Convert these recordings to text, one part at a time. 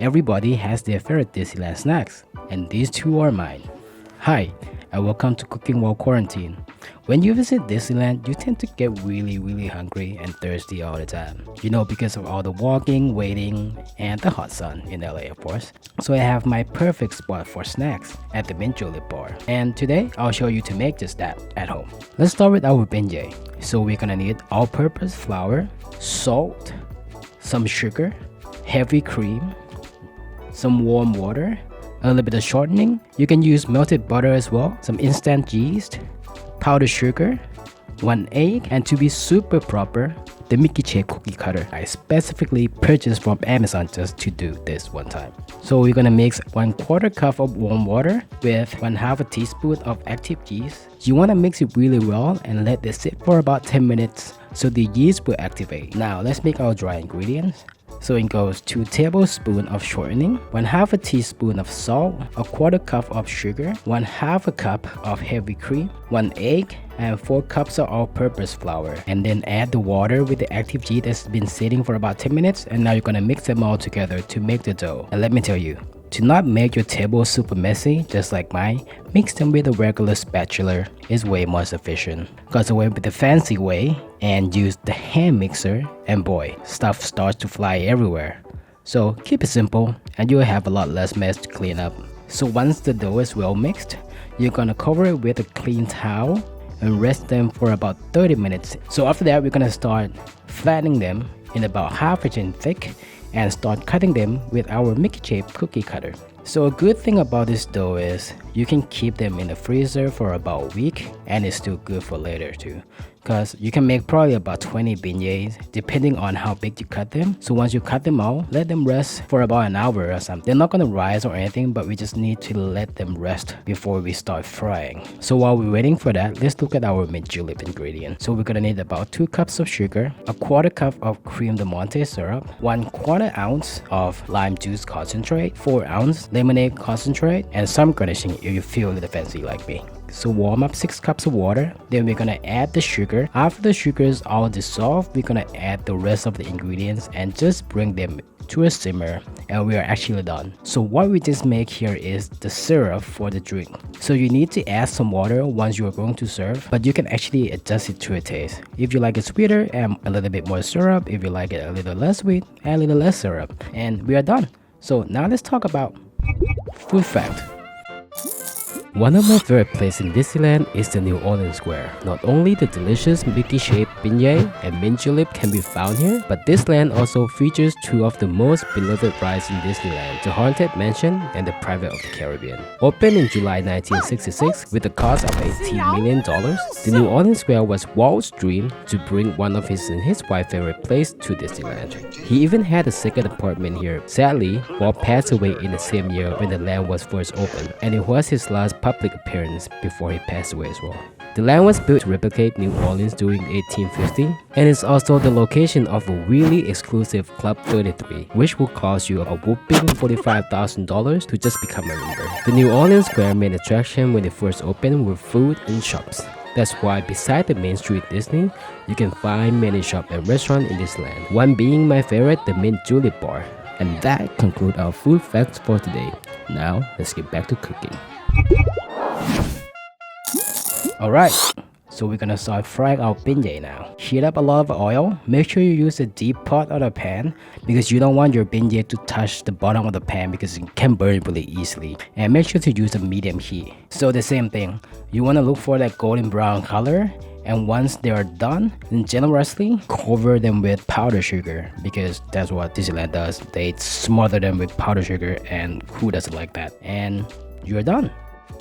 Everybody has their favorite Disneyland snacks, and these two are mine. Hi, and welcome to Cooking While Quarantine. When you visit Disneyland, you tend to get really hungry and thirsty all the time. Because of all the walking, waiting, and the hot sun in LA, of course. So I have my perfect spot for snacks at the Mint Julep bar. And today, I'll show you to make just that at home. Let's start with our beignet. So we're gonna need all-purpose flour, salt, some sugar, heavy cream, some warm water, a little bit of shortening. You can use melted butter as well, some instant yeast, powdered sugar, 1 egg, and to be super proper, the Mickey shape cookie cutter I specifically purchased from Amazon just to do this one time. So we're gonna mix 1/4 cup of warm water with 1/2 teaspoon of active yeast. You wanna mix it really well and let it sit for about 10 minutes so the yeast will activate. Now let's make our dry ingredients. So it goes 2 tablespoons of shortening, 1/2 teaspoon of salt, 1/4 cup of sugar, 1/2 cup of heavy cream, 1 egg, and 4 cups of all-purpose flour. And then add the water with the active yeast that's been sitting for about 10 minutes, and now you're gonna mix them all together to make the dough. And let me tell you, to not make your table super messy, just like mine, mix them with a regular spatula is way more efficient. Because I went with the fancy way and use the hand mixer, and boy, stuff starts to fly everywhere. So keep it simple and you'll have a lot less mess to clean up. So once the dough is well mixed, you're gonna cover it with a clean towel and rest them for about 30 minutes. So after that, we're gonna start flattening them in about 1/2 inch thick and start cutting them with our Mickey shape cookie cutter. So a good thing about this dough is you can keep them in the freezer for about a week and it's still good for later too. Because you can make probably about 20 beignets depending on how big you cut them. So once you cut them out, let them rest for about an hour or something. They're not gonna rise or anything, but we just need to let them rest before we start frying. So while we're waiting for that, let's look at our mint julep ingredients. So we're gonna need about 2 cups of sugar, 1/4 cup of cream de menthe syrup, 1/4 ounce of lime juice concentrate, 4 ounce lemonade concentrate, and some garnishing if you feel a little fancy like me. So warm up 6 cups of water, then we're gonna add the sugar. After the sugar is all dissolved, we're gonna add the rest of the ingredients and just bring them to a simmer, and we are actually done. So what we just make here is the syrup for the drink. So you need to add some water once you are going to serve, but you can actually adjust it to your taste. If you like it sweeter, add a little bit more syrup. If you like it a little less sweet, add a little less syrup, and we are done. So now let's talk about food fact. One of my favorite places in Disneyland is the New Orleans Square. Not only the delicious Mickey-shaped beignet and mint julep can be found here, but this land also features 2 of the most beloved rides in Disneyland, the Haunted Mansion and the Private of the Caribbean. Opened in July 1966 with a cost of $18 million, the New Orleans Square was Walt's dream to bring one of his and his wife's favorite place to Disneyland. He even had a second apartment here. Sadly, Walt passed away in the same year when the land was first opened, and it was his last public appearance before he passed away as well. The land was built to replicate New Orleans during 1850 and is also the location of a really exclusive Club 33, which will cost you a whopping $45,000 to just become a member. The New Orleans Square main attraction when it first opened were food and shops. That's why beside the Main Street Disney, you can find many shops and restaurants in this land, one being my favorite, the Mint Julep bar. And that concludes our food facts for today. Now, let's get back to cooking. Alright, so we're gonna start frying our beignet now. Heat up a lot of oil. Make sure you use a deep pot or a pan because you don't want your beignet to touch the bottom of the pan because it can burn really easily. And make sure to use a medium heat. So the same thing, you want to look for that golden brown color, and once they are done, then generously cover them with powdered sugar because that's what Disneyland does. They smother them with powdered sugar, and who doesn't like that? And you're done.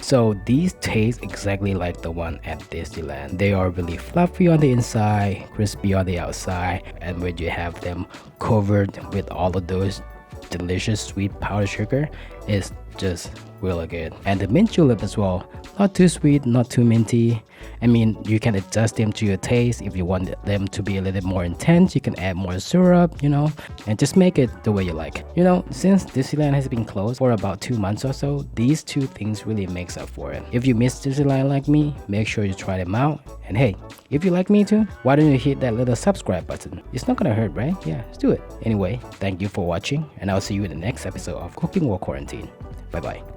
So these taste exactly like the one at Disneyland. They are really fluffy on the inside, crispy on the outside, and when you have them covered with all of those delicious sweet powdered sugar, it's just really good. And the mint julep as well, not too sweet, not too minty. I mean, you can adjust them to your taste. If you want them to be a little bit more intense, you can add more syrup, and just make it the way you like. Since Disneyland has been closed for about 2 months or so, these two things really makes up for it. If you miss Disneyland like me, make sure you try them out. And hey, if you like me too, why don't you hit that little subscribe button? It's not gonna hurt, right? Yeah, let's do it. Anyway, thank you for watching, and I'll see you in the next episode of Cooking While Quarantine. Bye bye.